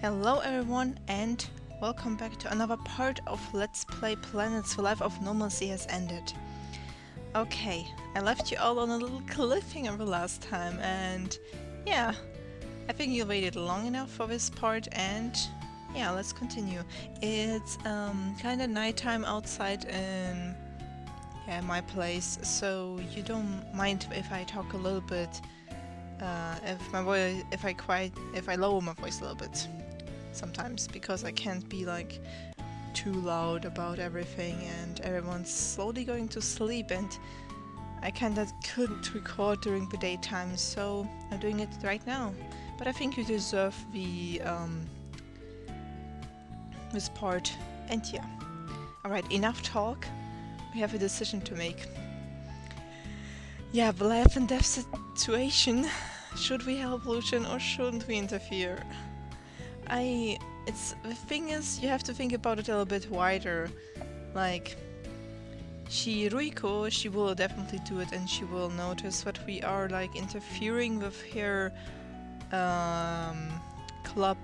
Hello everyone and welcome back to another part of Let's Play Planets. The Life of Normalcy has ended. Okay, I left you all on a little cliffhanger the last time and yeah, I think you waited long enough for this part and yeah, let's continue. It's kinda nighttime outside in my place, so you don't mind if I talk a little bit, if I lower my voice a little bit. Sometimes because I can't be like too loud about everything and everyone's slowly going to sleep and I kinda couldn't record during the daytime, so I'm doing it right now. But I think you deserve the this part. And yeah. Alright, enough talk. We have a decision to make. Yeah, the life and death situation. Should we help Lucian or shouldn't we interfere? The thing is, you have to think about it a little bit wider. Like, Ruiko, she will definitely do it and she will notice that we are like interfering with her club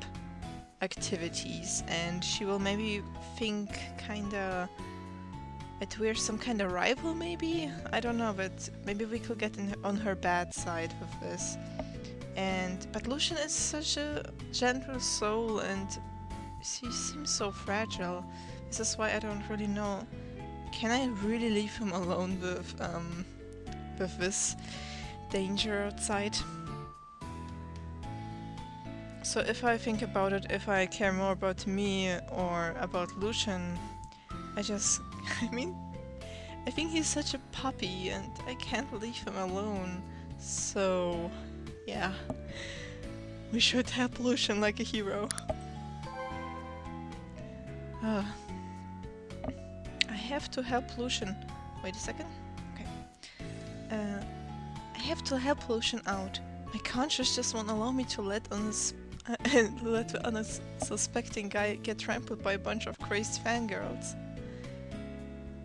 activities and she will maybe think kinda that we're some kind of rival maybe? I don't know, but maybe we could get on her bad side with this. But Lucian is such a gentle soul and he seems so fragile. This is why I don't really know. Can I really leave him alone with this danger outside? So if I think about it, if I care more about me or about Lucian, I think he's such a puppy and I can't leave him alone. So yeah, we should help Lucian like a hero. I have to help Lucian. Wait a second. Okay. I have to help Lucian out. My conscience just won't allow me to let an unsuspecting guy get trampled by a bunch of crazed fangirls.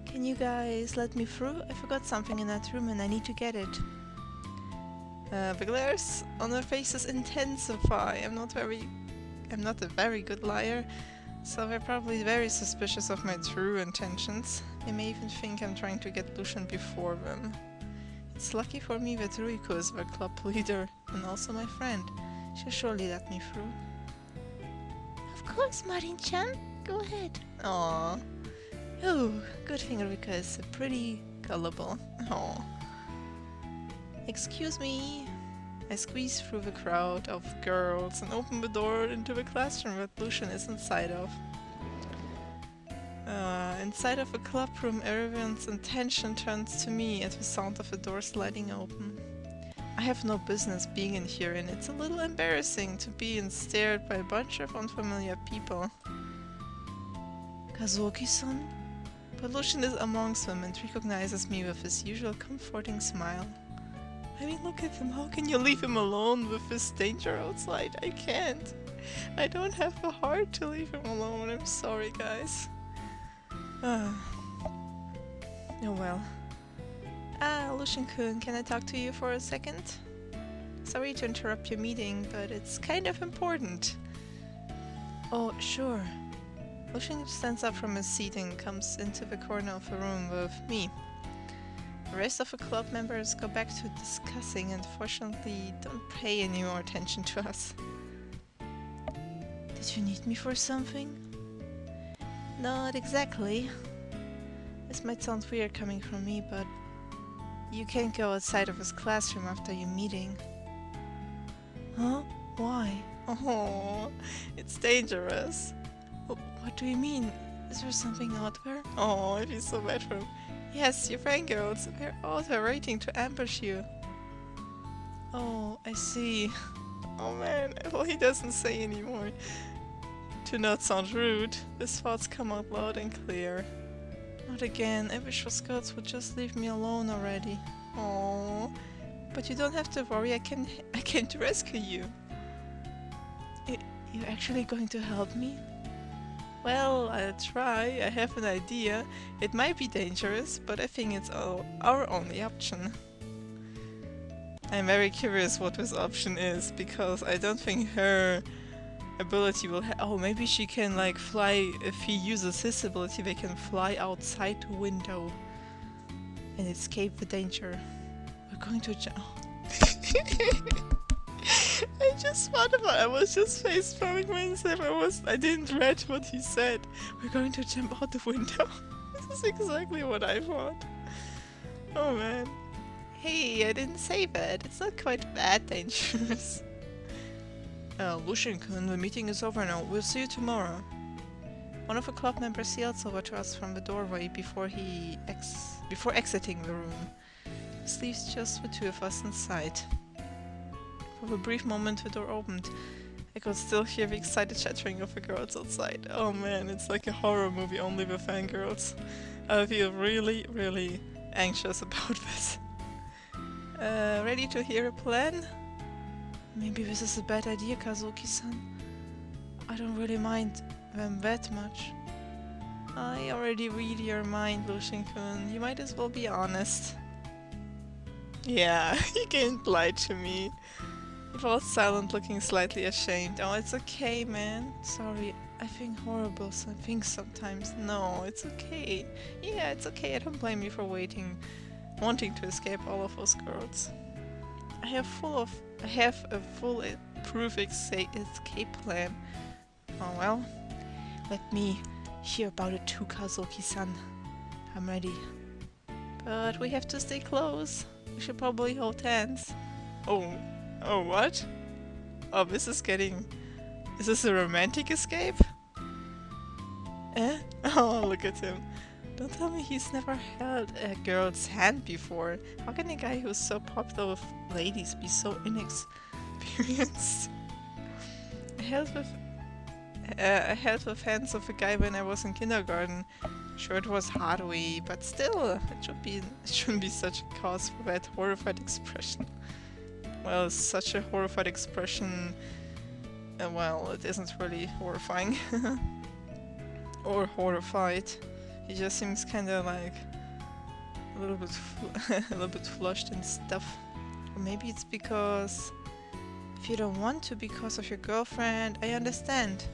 Can you guys let me through? I forgot something in that room and I need to get it. The glares on their faces intensify. I'm not a very good liar, so they're probably very suspicious of my true intentions. They may even think I'm trying to get Lucian before them. It's lucky for me that Ruiko is their club leader and also my friend. She'll surely let me through. Of course, Marin-chan. Go ahead. Aww. Oh, good thing Ruiko is pretty gullible. Aww. Excuse me. I squeeze through the crowd of girls and open the door into the classroom that Lucian is inside of. Inside of a club room, everyone's attention turns to me at the sound of the door sliding open. I have no business being in here and it's a little embarrassing to be stared by a bunch of unfamiliar people. Kazuoki-san? But Lucian is amongst them and recognizes me with his usual comforting smile. I mean, look at him. How can you leave him alone with this danger outside? I can't. I don't have the heart to leave him alone. I'm sorry, guys. Oh well. Lucian-kun, can I talk to you for a second? Sorry to interrupt your meeting, but it's kind of important. Oh, sure. Lucian stands up from his seat and comes into the corner of the room with me. The rest of the club members go back to discussing and fortunately don't pay any more attention to us. Did you need me for something? Not exactly. This might sound weird coming from me, but you can't go outside of his classroom after your meeting. Huh? Why? Oh, it's dangerous. What do you mean? Is there something out there? Oh, I feel so bad for him. Yes, your fangirls. They're out there waiting to ambush you. Oh, I see. Oh man, well he doesn't say anymore. To not sound rude, his thoughts come out loud and clear. Not again, I wish those girls would just leave me alone already. Oh, but you don't have to worry, I can rescue you. You're actually going to help me? Well, I'll try. I have an idea. It might be dangerous, but I think it's our only option. I'm very curious what this option is, because I don't think her ability will oh, maybe she can like fly, if he uses his ability, they can fly outside the window and escape the danger. We're going to I just thought about it. I was just face palming myself. I didn't read what he said. We're going to jump out the window. This is exactly what I thought. Oh man. Hey, I didn't say that. It's not quite that dangerous. Lucian, the meeting is over now. We'll see you tomorrow. One of the club members yelled over to us from the doorway before exiting the room. This leaves just the two of us inside. For a brief moment the door opened. I could still hear the excited chattering of the girls outside. Oh man, it's like a horror movie only with fangirls. I feel really, really anxious about this. Ready to hear a plan? Maybe this is a bad idea, Kazuoki-san. I don't really mind them that much. I already read your mind, Lucian-kun. You might as well be honest. Yeah, you can't lie to me. He was silent, looking slightly ashamed. Oh, it's okay, man. Sorry, I think horrible things sometimes. No, it's okay. Yeah, it's okay. I don't blame you for wanting to escape all of those girls. I have a full-proof escape plan. Oh well. Let me hear about it too, Kazuoki-san. I'm ready. But we have to stay close. We should probably hold hands. Oh, what? Oh, this is getting... Is this a romantic escape? Eh? Oh, look at him. Don't tell me he's never held a girl's hand before. How can a guy who's so popular with ladies be so inexperienced? I held with hands of a guy when I was in kindergarten. Sure, it was hardy, but still, it shouldn't be such a cause for that horrified expression. Well, such a horrified expression. Well, it isn't really horrifying. Or horrified. He just seems kind of like a little bit flushed and stuff. Or maybe it's because if you don't want to because of your girlfriend, I understand.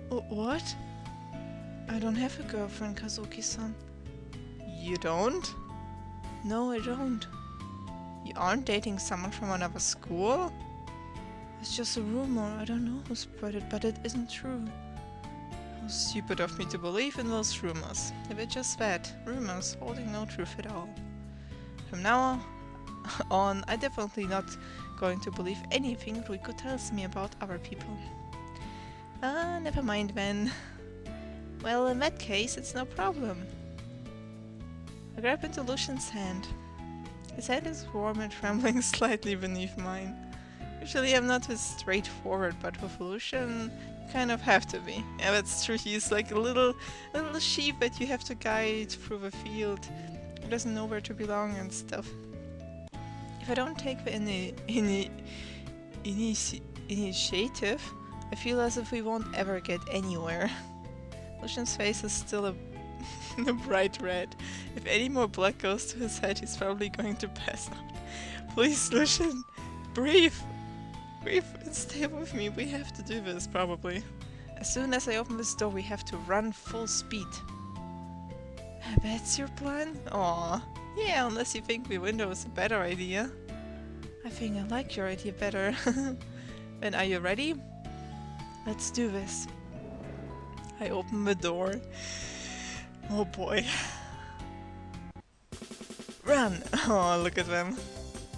What? I don't have a girlfriend, Kazuoki-san. You don't? No, I don't. You aren't dating someone from another school? It's just a rumor. I don't know who spread it, but it isn't true. How stupid of me to believe in those rumors. They were just that. Rumors holding no truth at all. From now on, I'm definitely not going to believe anything Rico tells me about other people. Never mind then. Well, in that case, it's no problem. I grab into Lucian's hand. His hand is warm and trembling slightly beneath mine. Usually I'm not this straightforward, but with Lucian, you kind of have to be. Yeah, that's true. He's like a little sheep that you have to guide through the field. He doesn't know where to belong and stuff. If I don't take the initiative, I feel as if we won't ever get anywhere. Lucian's face is still a bright red. If any more blood goes to his head, he's probably going to pass out. Please, Lucian, breathe! Breathe and stay with me. We have to do this, probably. As soon as I open this door, we have to run full speed. That's your plan? Aw. Yeah, unless you think the window is a better idea. I think I like your idea better. Then are you ready? Let's do this. I open the door. Oh boy. Run! Oh, look at them.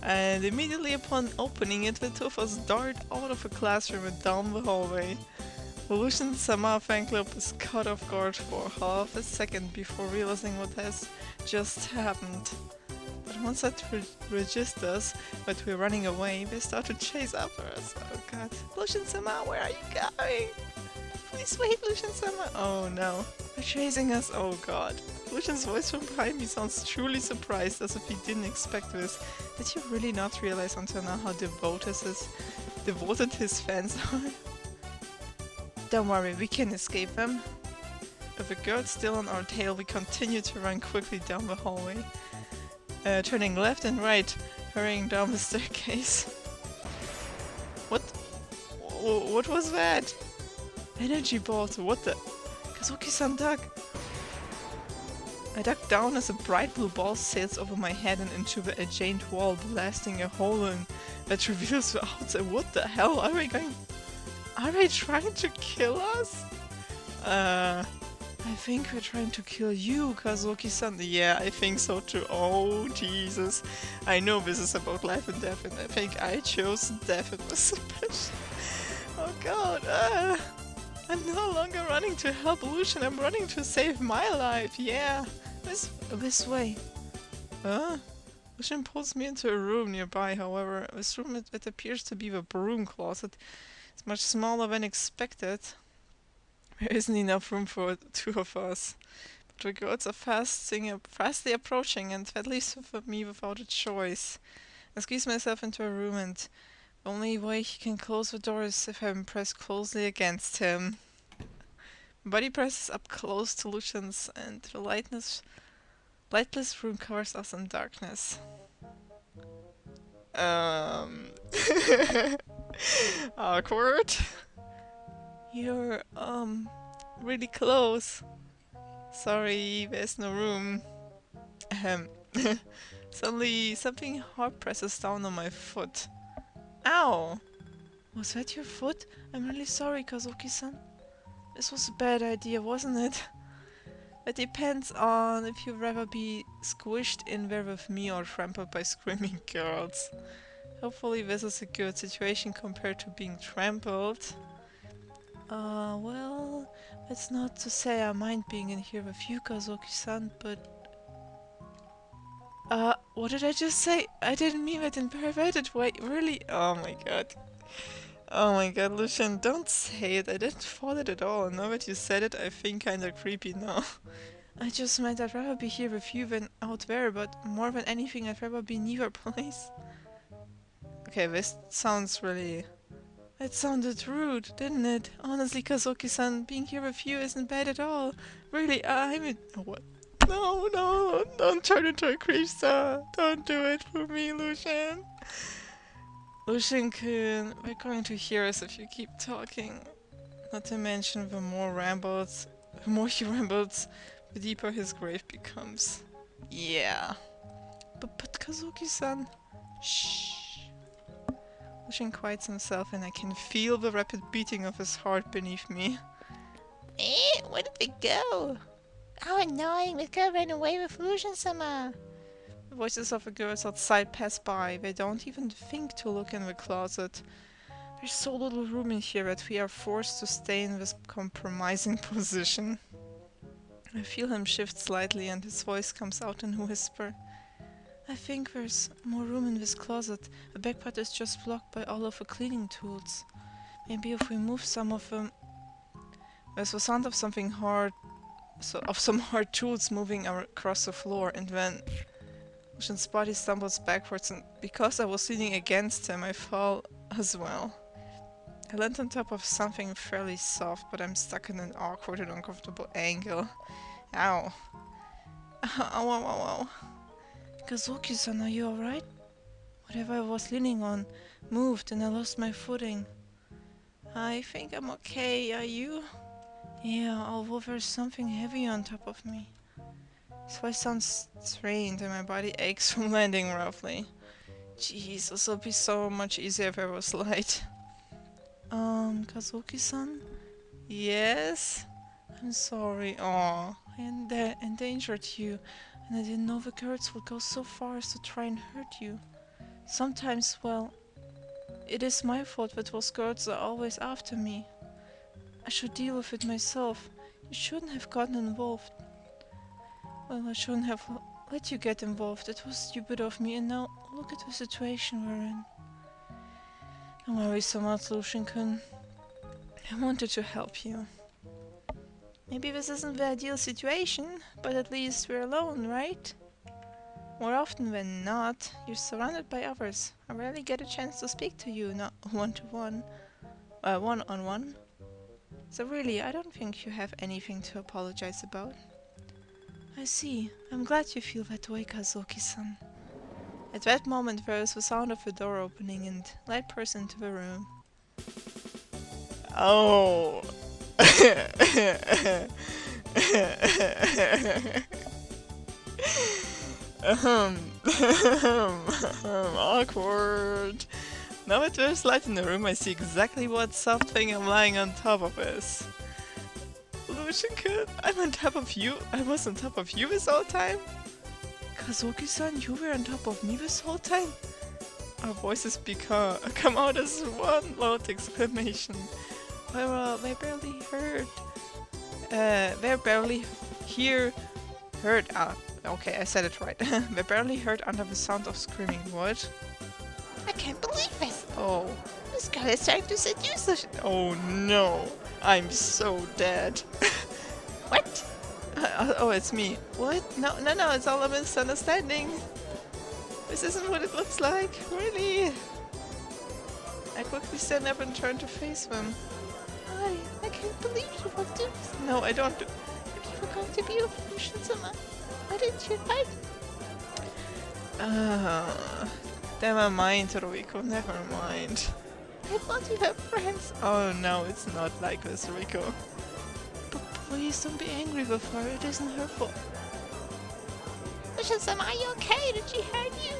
And immediately upon opening it, the two of us dart out of the classroom and down the hallway. The Lucian Sama fan club is caught off guard for half a second before realizing what has just happened. But once that registers that we're running away, they start to chase after us. Oh god. Lucian Sama, where are you going? Please wait, Lucian Sama. Oh no. They're chasing us. Oh god. Lucian's voice from behind me sounds truly surprised, as if he didn't expect this. Did you really not realize until now how devoted his fans are? Don't worry, we can escape them. With the girl still on our tail, we continue to run quickly down the hallway. Turning left and right, hurrying down the staircase. What? What was that? Energy balls, what the? Kazuoki-san duck! I duck down as a bright blue ball sails over my head and into the adjacent wall, blasting a hole in that reveals the outside. What the hell? Are they trying to kill us? I think we're trying to kill you, Kazuoki-san. Yeah, I think so too. Oh, Jesus. I know this is about life and death, and I think I chose death in this bitch. Oh god, I'm no longer running to help Lucian, I'm running to save my life, yeah. This way. Lucian pulls me into a room nearby, however. This room, it appears to be the broom closet. It's much smaller than expected. There isn't enough room for two of us. But the girls are fastly approaching, and that leaves me without a choice. I squeeze myself into a room, and the only way he can close the door is if I'm pressed closely against him. My body presses up close to Lucian's, and the lightless room covers us in darkness. Awkward. You're, really close. Sorry, there's no room. Suddenly, something hard presses down on my foot. Ow! Was that your foot? I'm really sorry, Kazuoki-san. This was a bad idea, wasn't it? It depends on if you'd rather be squished in there with me or trampled by screaming girls. Hopefully this is a good situation compared to being trampled. Well, it's not to say I mind being in here with you, Kazuoki-san, but... what did I just say? I didn't mean it in a perverted way, really? Oh my god. Oh my god, Lucian, don't say it. I didn't thought it at all. Now that you said it, I think kinda creepy now. I just meant I'd rather be here with you than out there, but more than anything, I'd rather be near your place. Okay, this sounds really... It sounded rude, didn't it? Honestly, Kazuoki-san, being here with you isn't bad at all. Really, I'm in... What? No, don't turn into a creepster. Don't do it for me, Lucian. Lucian-kun, we're going to hear us if you keep talking. Not to mention, the more he rambles, the deeper his grave becomes. Yeah. But Kazuoki-san... Shh. Lucian quiets himself, and I can feel the rapid beating of his heart beneath me. Where did they go? How annoying! This girl ran away with Lucian-sama! The voices of the girls outside pass by. They don't even think to look in the closet. There's so little room in here that we are forced to stay in this compromising position. I feel him shift slightly, and his voice comes out in a whisper. I think there's more room in this closet. The back part is just blocked by all of the cleaning tools. Maybe if we move some of them... There's the sound of some hard tools moving across the floor, and then Lucian's body stumbles backwards, and because I was leaning against him, I fall as well. I land on top of something fairly soft, but I'm stuck in an awkward and uncomfortable angle. Ow. Ow. Kazuoki-san, are you alright? Whatever I was leaning on moved and I lost my footing. I think I'm okay, are you? Yeah, although there's something heavy on top of me. This voice sounds strained and my body aches from landing roughly. Jeez, this would be so much easier if I was light. Kazuoki-san? Yes? I'm sorry. Aw, I endangered you, and I didn't know the girls would go so far as to try and hurt you. Sometimes, well, it is my fault that those girls are always after me. I should deal with it myself. You shouldn't have gotten involved. Well, I shouldn't have let you get involved. It was stupid of me, and now look at the situation we're in. Don't worry so much, Lucian-kun. I wanted to help you. Maybe this isn't the ideal situation, but at least we're alone, right? More often than not, you're surrounded by others. I rarely get a chance to speak to you, not one-to-one. One-on-one. So really, I don't think you have anything to apologize about. I see. I'm glad you feel that way, Kazuoki-san. At that moment, there is the sound of a door opening and light bursts into the room. Oh. Awkward. Now that there's light in the room, I see exactly what soft thing I'm lying on top of is. Lucian kid, I'm on top of you. I was on top of you this whole time? Kazuoki-san, you were on top of me this whole time? Our voices come out as one loud exclamation. Well, they barely heard. They're barely heard. Okay, I said it right. They barely heard under the sound of screaming. What? I can't believe this. Oh. This girl is trying to seduce us. Oh no. I'm so dead. What? Oh, it's me. What? No, it's all a misunderstanding. This isn't what it looks like. Really? I quickly stand up and turn to face them. I can't believe you will do this. No, I don't. If you were going to be with Lucian-sama, why didn't you invite me? Never mind, Ruiko, never mind. I thought you had friends. Oh no, it's not like this, Ruiko. But please don't be angry with her, it isn't her fault. Lucian-sama, are you okay? Did she hurt you?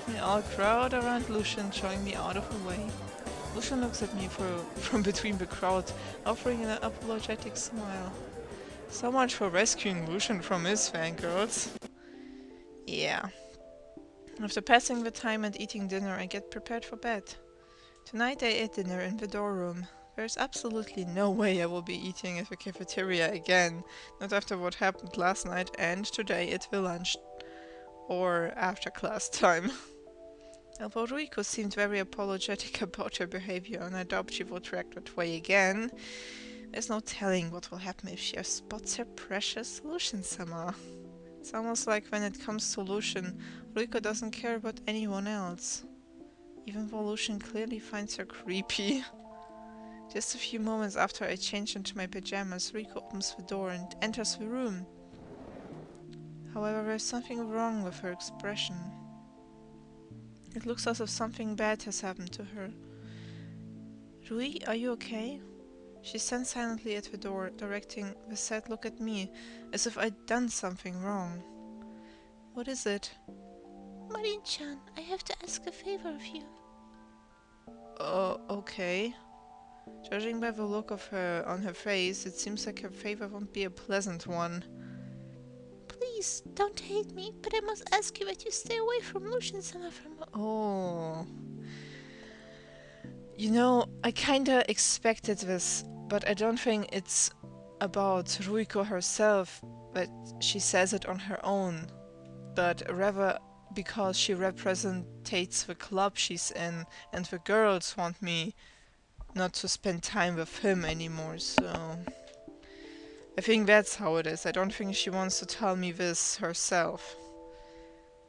They all crowd around Lucian, showing me out of the way. Lucian looks at me from between the crowd, offering an apologetic smile. So much for rescuing Lucian from his fangirls. Yeah. After passing the time and eating dinner, I get prepared for bed. Tonight I ate dinner in the dorm room. There's absolutely no way I will be eating at the cafeteria again, not after what happened last night and today at the lunch or after class time. Although Ruiko seemed very apologetic about her behavior and I doubt she would react that way again, there's no telling what will happen if she spots her precious Lucian-sama. It's almost like when it comes to Lucian, Ruiko doesn't care about anyone else. Even though Lucian clearly finds her creepy. Just a few moments after I change into my pajamas, Ruiko opens the door and enters the room. However, there's something wrong with her expression. It looks as if something bad has happened to her. Rui, are you okay? She stands silently at the door, directing the sad look at me, as if I'd done something wrong. What is it? Marin-chan, I have to ask a favor of you. Oh, okay. Judging by the look of her on her face, it seems like her favor won't be a pleasant one. Please, don't hate me, but I must ask you that you stay away from Lucian-sama from... Oh. You know, I kinda expected this, but I don't think it's about Ruiko herself, that she says it on her own, but rather because she represents the club she's in, and the girls want me not to spend time with him anymore, so... I think that's how it is. I don't think she wants to tell me this herself.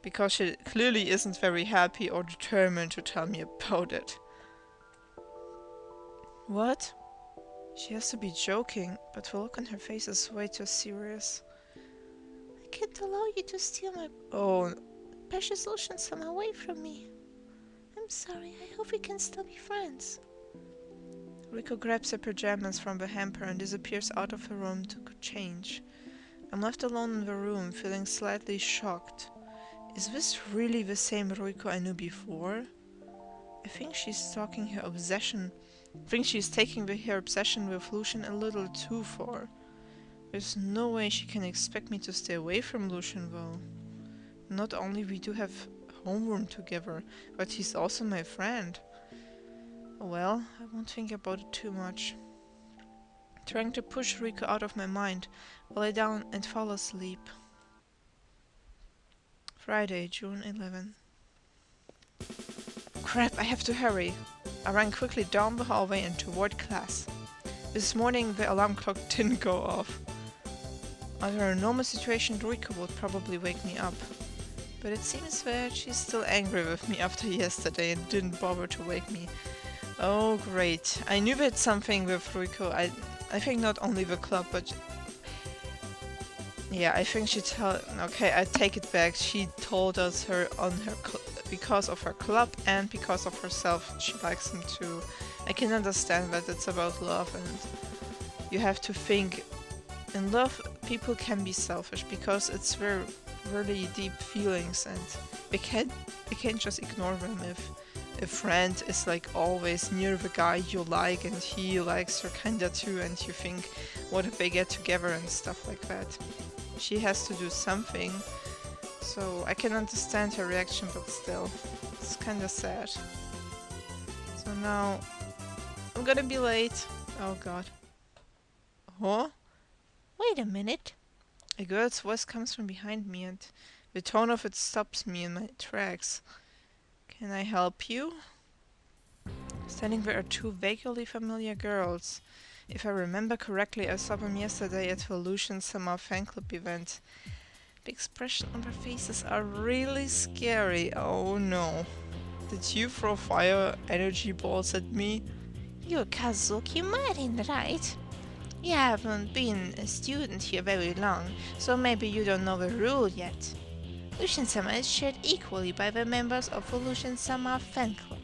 Because she clearly isn't very happy or determined to tell me about it. What? She has to be joking, but the look on her face is way too serious. I can't allow you to steal my precious Lucian-sama away from me. I'm sorry, I hope we can still be friends. Ruiko grabs her pajamas from the hamper and disappears out of the room to change. I'm left alone in the room, feeling slightly shocked. Is this really the same Ruiko I knew before? I think she's taking her obsession with Lucian a little too far. There's no way she can expect me to stay away from Lucian though. Not only we do have homeroom together, but he's also my friend. Well, I won't think about it too much. Trying to push Ruiko out of my mind, I lay down and fall asleep. Friday, June 11. Crap, I have to hurry. I ran quickly down the hallway and toward class. This morning the alarm clock didn't go off. Under a normal situation, Ruiko would probably wake me up. But it seems that she's still angry with me after yesterday and didn't bother to wake me. Oh great, I knew that something with Ruiko, I think not only the club, but... Yeah, I think she okay, I take it back, she told us because of her club and because of herself, she likes him to I can understand that it's about love, and you have to think. In love, people can be selfish because it's very, really deep feelings, and you can't just ignore them if a friend is like always near the guy you like and he likes her kinda too, and you think, what if they get together and stuff like that. She has to do something, so I can understand her reaction, but still, it's kinda sad. So now, I'm gonna be late. Oh god. Huh? Wait a minute. A girl's voice comes from behind me, and the tone of it stops me in my tracks. Can I help you? Standing there are two vaguely familiar girls. If I remember correctly, I saw them yesterday at the Lucian summer fan club event. The expression on their faces are really scary. Oh no. Did you throw fire energy balls at me? You're Kazuoki Marin, right? You haven't been a student here very long, so maybe you don't know the rule yet. Lucian Summer is shared equally by the members of the Lucian Summer fan club.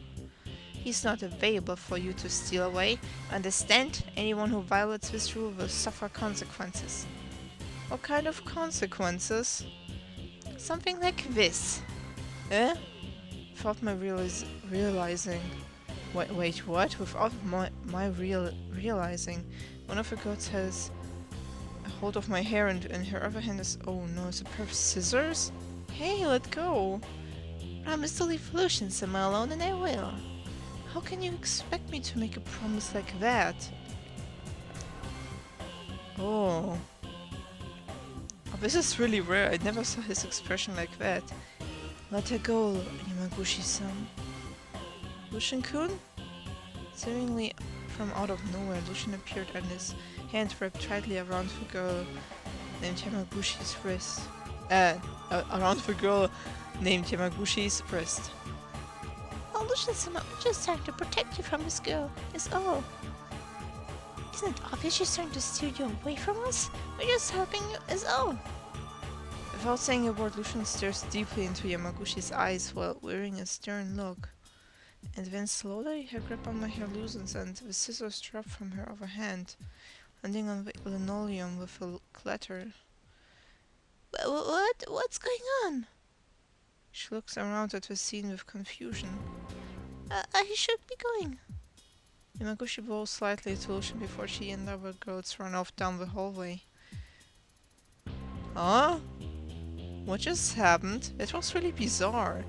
He's not available for you to steal away. Understand? Anyone who violates this rule will suffer consequences. What kind of consequences? Something like this. Eh? Without my realizing. Wait, what? Without my realizing. One of the girls has a hold of my hair, and in her other hand is, oh no, it's a pair of scissors? Hey, let go! Promise to leave Lucian Summer alone and I will. How can you expect me to make a promise like that? Oh. Oh, this is really rare. I never saw his expression like that. Let her go, Yamaguchi-san. Lucian-kun? Seemingly from out of nowhere, Lucian appeared, and his hand wrapped tightly around the girl named Yamaguchi's wrist. Around the girl named Yamaguchi's wrist. Oh, Lucian Summer, we're just trying to protect you from this girl, is all. Isn't it obvious she's trying to steer you away from us? We're just helping you, is all. Without saying a word, Lucian stares deeply into Yamaguchi's eyes while wearing a stern look. And then slowly her grip on my hair loosens and the scissors drop from her other hand, landing on the linoleum with a clatter. What's going on? She looks around at the scene with confusion. I should be going. Yamaguchi bows slightly to Lucian before she and the other girls run off down the hallway. Huh? What just happened? It was really bizarre.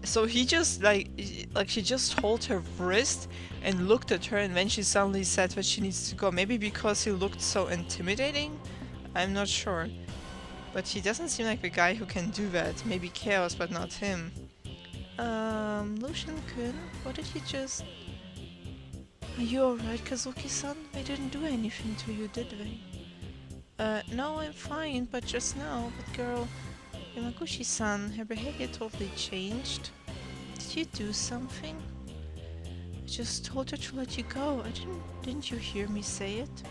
So he just like she just held her wrist and looked at her, and then she suddenly said that she needs to go. Maybe because he looked so intimidating? I'm not sure. But he doesn't seem like the guy who can do that. Maybe Chaos, but not him. Lucian-kun, what did you just... Are you alright, Kazuki-san? They didn't do anything to you, did they? No, I'm fine, but just now, that girl... Yamaguchi-san, her behavior totally changed. Did you do something? I just told her to let you go. Didn't you hear me say it?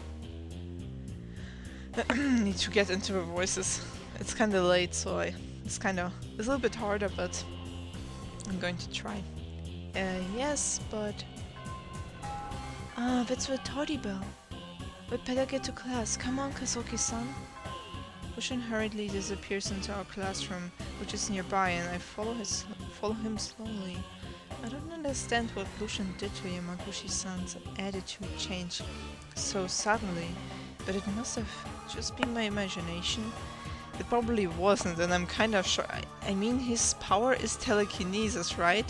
Need to get into the voices. It's kinda late, so it's a little bit harder, but I'm going to try. Yes, but... that's the tardy bell. We'd better get to class. Come on, Kazuki-san. Lucian hurriedly disappears into our classroom, which is nearby, and I follow him slowly. I don't understand what Lucian did to Yamaguchi-san's attitude change so suddenly, but it must have just been my imagination. It probably wasn't, and I'm kind of sure. I mean, his power is telekinesis, right?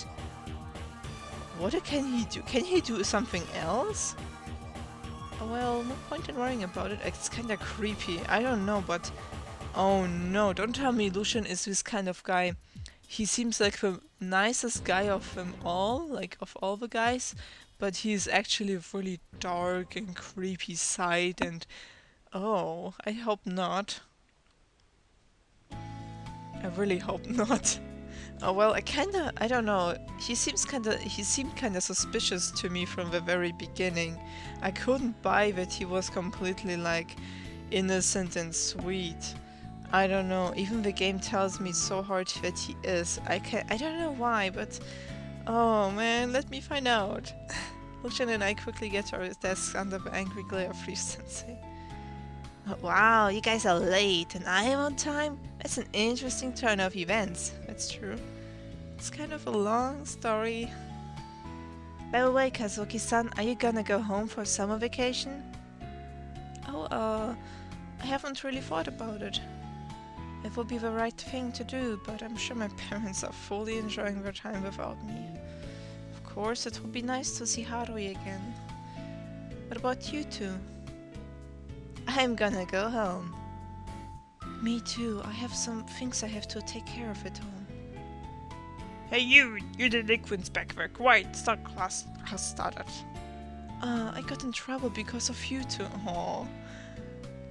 What can he do? Can he do something else? Well, no point in worrying about it. It's kinda creepy. I don't know, but... Oh no, don't tell me Lucian is this kind of guy. He seems like the nicest guy of them all, like of all the guys, but he's actually a really dark and creepy side, and... Oh, I hope not. I really hope not. Oh well, I don't know. He seemed kinda suspicious to me from the very beginning. I couldn't buy that he was completely like innocent and sweet. I don't know, even the game tells me so hard that he is. I don't know why, but oh man, let me find out. Lucian and I quickly get to our desks under the angry glare of Reef-sensei. Oh, wow, you guys are late and I am on time? That's an interesting turn of events. That's true. It's kind of a long story. By the way, Kazuoki-san, are you gonna go home for summer vacation? Oh, I haven't really thought about it. It would be the right thing to do, but I'm sure my parents are fully enjoying their time without me. Of course, it would be nice to see Harui again. What about you two? I'm gonna go home. Me too. I have some things I have to take care of at home. Hey you delinquents back there, quiet, start class has started. I got in trouble because of you two. Aww.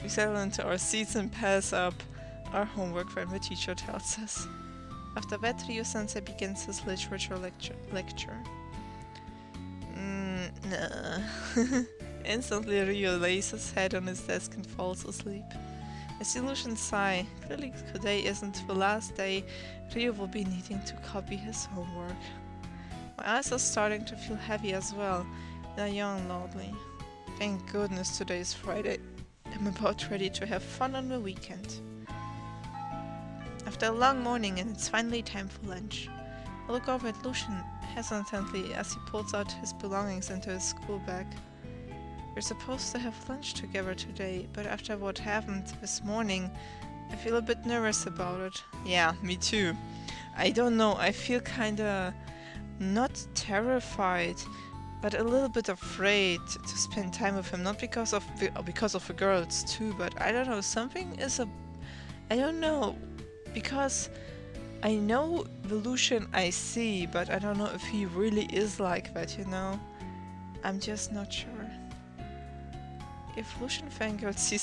We settle into our seats and pass up our homework when the teacher tells us. After that, Ryo-sensei begins his literature lecture. No. Instantly, Ryo lays his head on his desk and falls asleep. I see Lucian sigh. Clearly today isn't the last day Ryo will be needing to copy his homework. My eyes are starting to feel heavy as well, and I yawn loudly. Thank goodness today is Friday. I'm about ready to have fun on the weekend. After a long morning and it's finally time for lunch, I look over at Lucian hesitantly as he pulls out his belongings into his school bag. We're supposed to have lunch together today, but after what happened this morning, I feel a bit nervous about it. Yeah, me too. I don't know, I feel kinda not terrified, but a little bit afraid to spend time with him. Not because of the girls too, but I don't know, something is I don't know, because I know the Lucian I see, but I don't know if he really is like that, you know? I'm just not sure. If Lucian fangirls see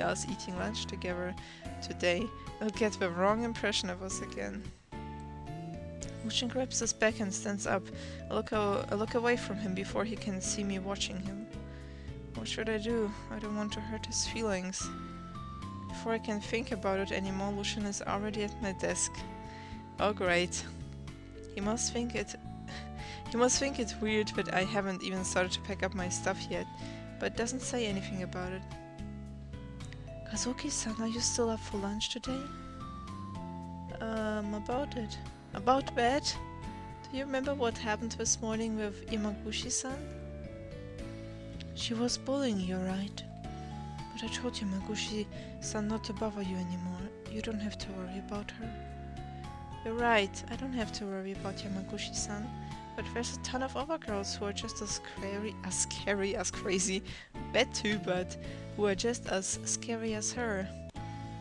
us eating lunch together today, they'll get the wrong impression of us again. Lucian grabs his bag and stands up. I look away from him before he can see me watching him. What should I do? I don't want to hurt his feelings. Before I can think about it anymore, Lucian is already at my desk. Oh great. He must think it's weird that I haven't even started to pack up my stuff yet, but doesn't say anything about it. Kazuoki-san, are you still up for lunch today? About it. About that? Do you remember what happened this morning with Yamaguchi-san? She was bullying you, right? But I told Yamaguchi-san not to bother you anymore. You don't have to worry about her. You're right, I don't have to worry about Yamaguchi-san. But there's a ton of other girls who are just as scary as crazy. That too, but who are just as scary as her.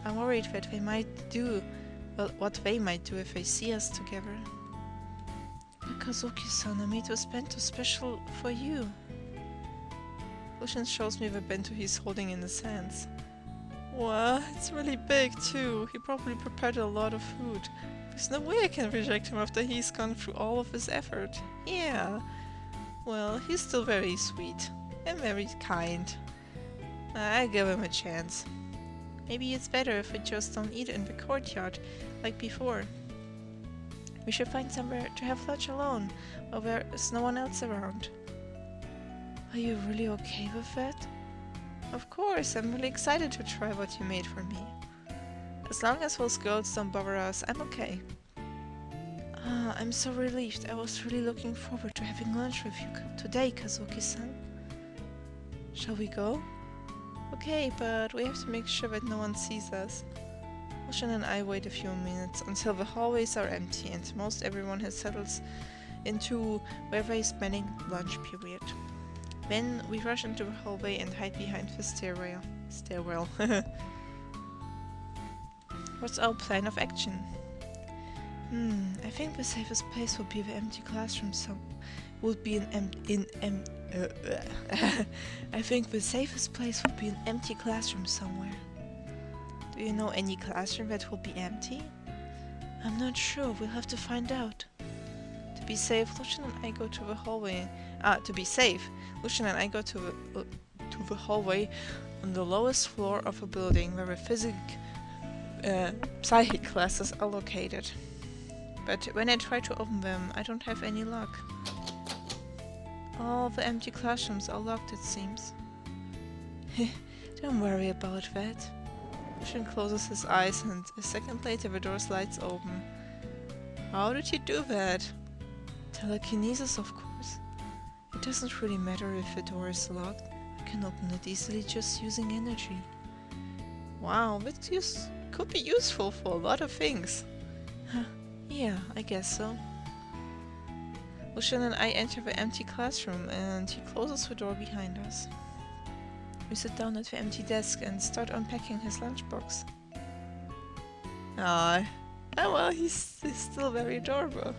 I'm worried that they might do, well, what they might do if they see us together. But Kazuoki-san, I made this bento special for you. Lucian shows me the bento he's holding in his hands. Wow, it's really big too. He probably prepared a lot of food. There's no way I can reject him after he's gone through all of his effort. Yeah. Well, he's still very sweet. And very kind. I give him a chance. Maybe it's better if we just don't eat in the courtyard, like before. We should find somewhere to have lunch alone, while there's no one else around. Are you really okay with that? Of course, I'm really excited to try what you made for me. As long as those girls don't bother us, I'm okay. Ah, I'm so relieved. I was really looking forward to having lunch with you today, Kazuoki-san. Shall we go? Okay, but we have to make sure that no one sees us. Lucian and I wait a few minutes until the hallways are empty and most everyone has settled into where they're spending lunch period. Then we rush into the hallway and hide behind the stairwell. What's our plan of action? I think the safest place would be the empty classroom. I think the safest place would be an empty classroom somewhere. Do you know any classroom that will be empty? I'm not sure. We'll have to find out. To be safe, Lucian and I go to the hallway. Lucian and I go to the hallway on the lowest floor of a building where the psychic classes are located. But when I try to open them, I don't have any luck. All the empty classrooms are locked, it seems. Don't worry about that. Lucian closes his eyes and a second later the door slides open. How did you do that? Telekinesis, of course. It doesn't really matter if the door is locked. I can open it easily just using energy. Wow, that could be useful for a lot of things. Yeah, I guess so. Lucian and I enter the empty classroom and he closes the door behind us. We sit down at the empty desk and start unpacking his lunchbox. Well, he's still very adorable.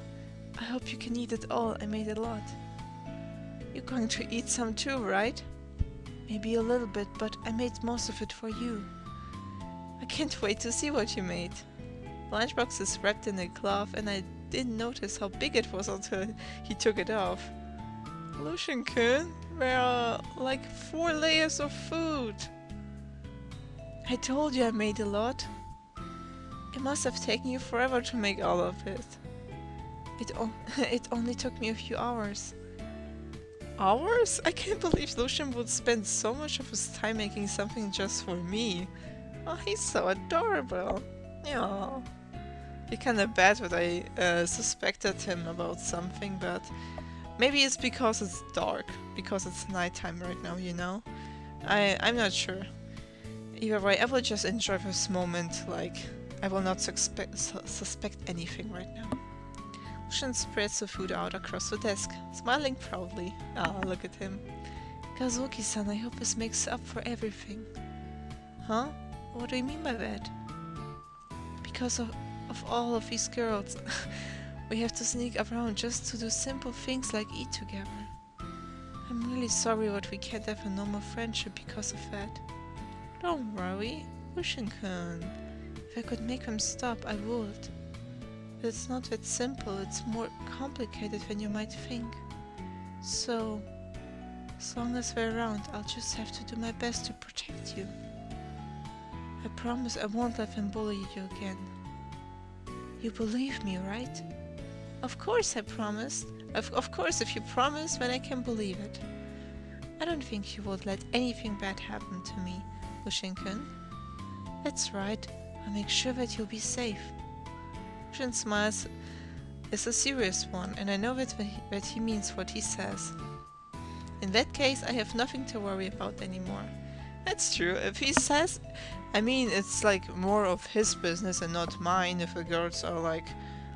I hope you can eat it all, I made a lot. You're going to eat some too, right? Maybe a little bit, but I made most of it for you. I can't wait to see what you made. The lunchbox is wrapped in a cloth and I didn't notice how big it was until he took it off. Lucian-kun, there are like 4 layers of food. I told you I made a lot. It must have taken you forever to make all of it. It only took me a few hours. Hours? I can't believe Lucian would spend so much of his time making something just for me. Oh, he's so adorable. Yeah. It kinda bad that I suspected him about something, but maybe it's because it's dark, because it's nighttime right now, you know? I'm not sure. Either way, I will just enjoy this moment, like, I will not suspect anything right now. Lucian spreads the food out across the desk, smiling proudly. Ah, look at him. Kazuoki-san, I hope this makes up for everything. Huh? What do you mean by that? Because of all of these girls, we have to sneak around just to do simple things like eat together. I'm really sorry that we can't have a normal friendship because of that. Don't worry, Lucian-kun. If I could make them stop, I would. But it's not that simple, it's more complicated than you might think. So, as long as they're around, I'll just have to do my best to protect you. I promise I won't let them bully you again. You believe me, right? Of course I promised. Of course, if you promise, then I can believe it. I don't think you would let anything bad happen to me, Lucian-kun. That's right, I'll make sure that you'll be safe. Lucian's smile is a serious one, and I know that he means what he says. In that case, I have nothing to worry about anymore. That's true. If he says, I mean, it's like more of his business and not mine if the girls are like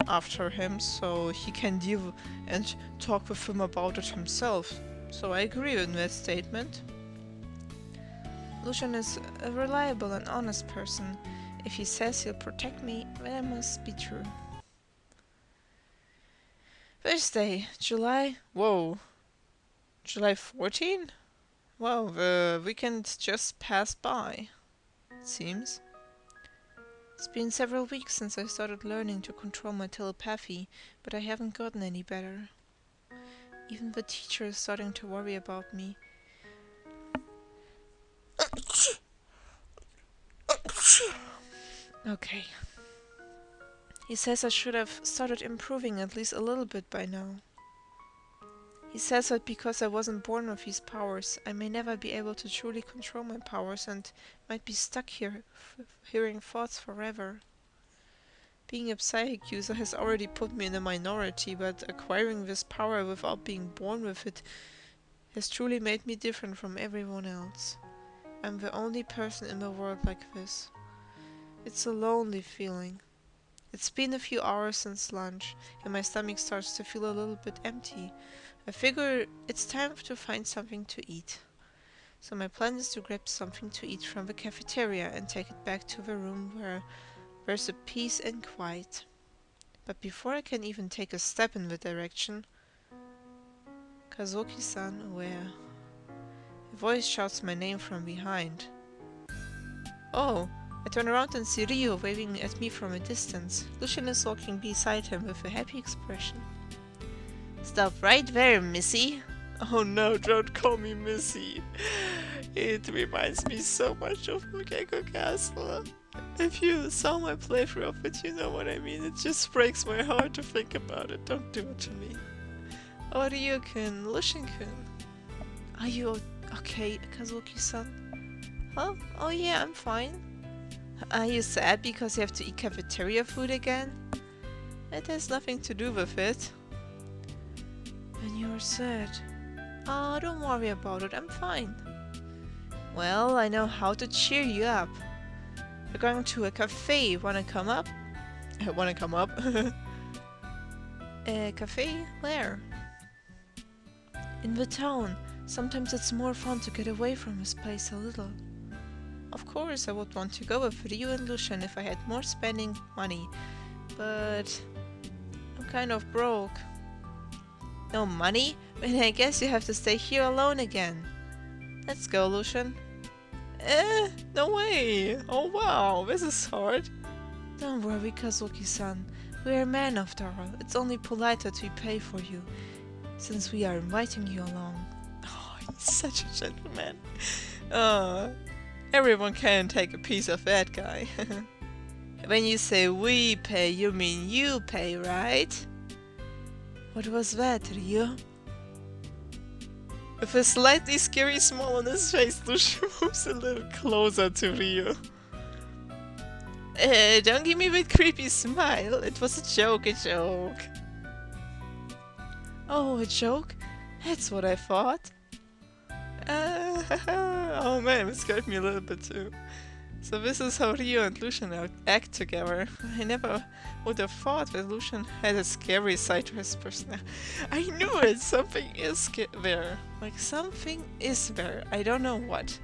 after him, so he can deal and talk with him about it himself. So I agree with that statement. Lucian is a reliable and honest person. If he says he'll protect me, then it must be true. Thursday, July 14? Wow, the weekend just passed by, it seems. It's been several weeks since I started learning to control my telepathy, but I haven't gotten any better. Even the teacher is starting to worry about me. Okay. He says I should have started improving at least a little bit by now. He says that because I wasn't born with these powers, I may never be able to truly control my powers and might be stuck here, hearing thoughts forever. Being a psychic user has already put me in a minority, but acquiring this power without being born with it has truly made me different from everyone else. I'm the only person in the world like this. It's a lonely feeling. It's been a few hours since lunch, and my stomach starts to feel a little bit empty. I figure it's time to find something to eat. So my plan is to grab something to eat from the cafeteria and take it back to the room where there's a peace and quiet. But before I can even take a step in the direction, Kazuoki-san, where? A voice shouts my name from behind. Oh! I turn around and see Ryo waving at me from a distance. Lucian is walking beside him with a happy expression. Stop right there, Missy. Oh no, don't call me Missy. It reminds me so much of Lucan Castle. If you saw my playthrough of it, you know what I mean. It just breaks my heart to think about it. Don't do it to me. Oh, Ryukun, Lucian-kun. Are you okay, Kazuoki-san? Huh? Oh yeah, I'm fine. Are you sad because you have to eat cafeteria food again? It has nothing to do with it. And you're sad. Oh, don't worry about it, I'm fine. Well, I know how to cheer you up. We're going to a cafe. Wanna come up? Wanna come up? A cafe? Where? In the town. Sometimes it's more fun to get away from this place a little. Of course, I would want to go with Ryu and Lucian if I had more spending money. But I'm kind of broke. No money? Then I guess you have to stay here alone again. Let's go, Lucian. No way! Oh wow, this is hard. Don't worry, Kazuki-san. We are men after all. It's only polite that we pay for you, since we are inviting you along. Oh, he's such a gentleman. Everyone can take a piece of that guy. When you say we pay, you mean you pay, right? What was that, Ryu? With a slightly scary smile on his face, Lucian moves a little closer to Ryu. Don't give me that creepy smile. It was a joke, a joke. Oh, a joke? That's what I thought. Oh man, it scared me a little bit too. So this is how Ryu and Lucian act together. I never would have thought that Lucian had a scary side to his personality. I knew it! Something is there. Like, something is there. I don't know what.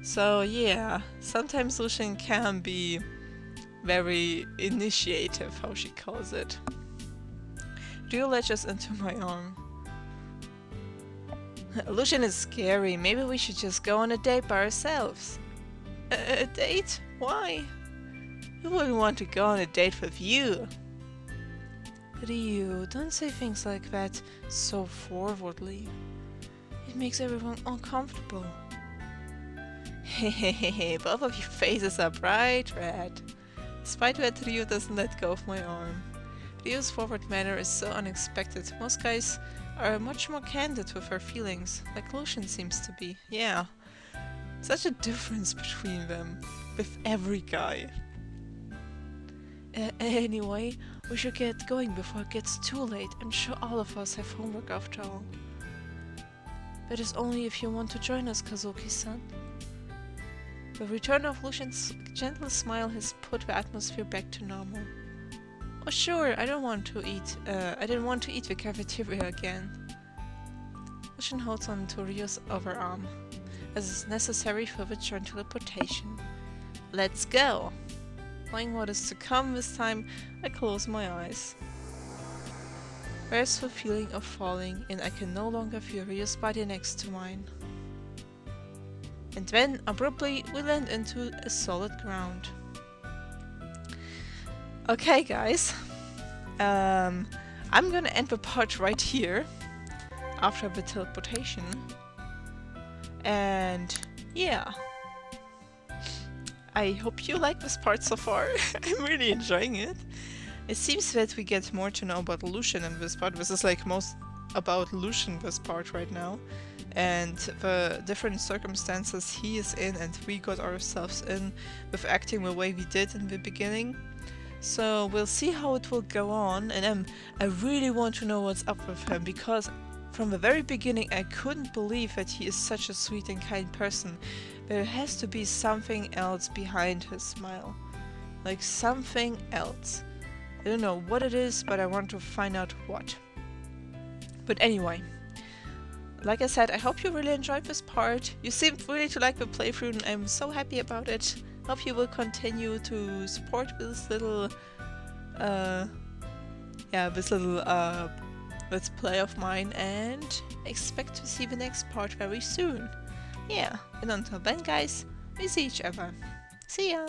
So yeah, sometimes Lucian can be very initiative, how she calls it. Ryu latches into my arm. Lucian is scary. Maybe we should just go on a date by ourselves. A date? Why? Who wouldn't want to go on a date with you? Ryu, don't say things like that so forwardly. It makes everyone uncomfortable. Hehehe, both of your faces are bright red. Despite that, Ryu doesn't let go of my arm. Ryu's forward manner is so unexpected. Most guys are much more candid with their feelings, like Lucian seems to be. Yeah. Such a difference between them, with every guy. Anyway, we should get going before it gets too late. I'm sure all of us have homework after all. That is only if you want to join us, Kazuki-san. The return of Lucian's gentle smile has put the atmosphere back to normal. Oh sure, I didn't want to eat the cafeteria again. Lucian holds on to Ryu's overarm, as is necessary for the return teleportation. Let's go! Knowing what is to come this time, I close my eyes. There's the feeling of falling, and I can no longer feel Ryu's body next to mine. And then, abruptly, we land into a solid ground. Okay guys, I'm gonna end the part right here, after the teleportation. And yeah, I hope you like this part so far. I'm really enjoying it. It seems that we get more to know about Lucian in this part. This is like most about Lucian, this part right now, and the different circumstances he is in and we got ourselves in with acting the way we did in the beginning. So we'll see how it will go on, and I really want to know what's up with him, because from the very beginning I couldn't believe that he is such a sweet and kind person. There has to be something else behind his smile. Like something else. I don't know what it is, but I want to find out what. But anyway, like I said, I hope you really enjoyed this part. You seemed really to like the playthrough and I'm so happy about it. Hope you will continue to support this little let's play of mine, and expect to see the next part very soon. Yeah, and until then guys, we see each other. See ya!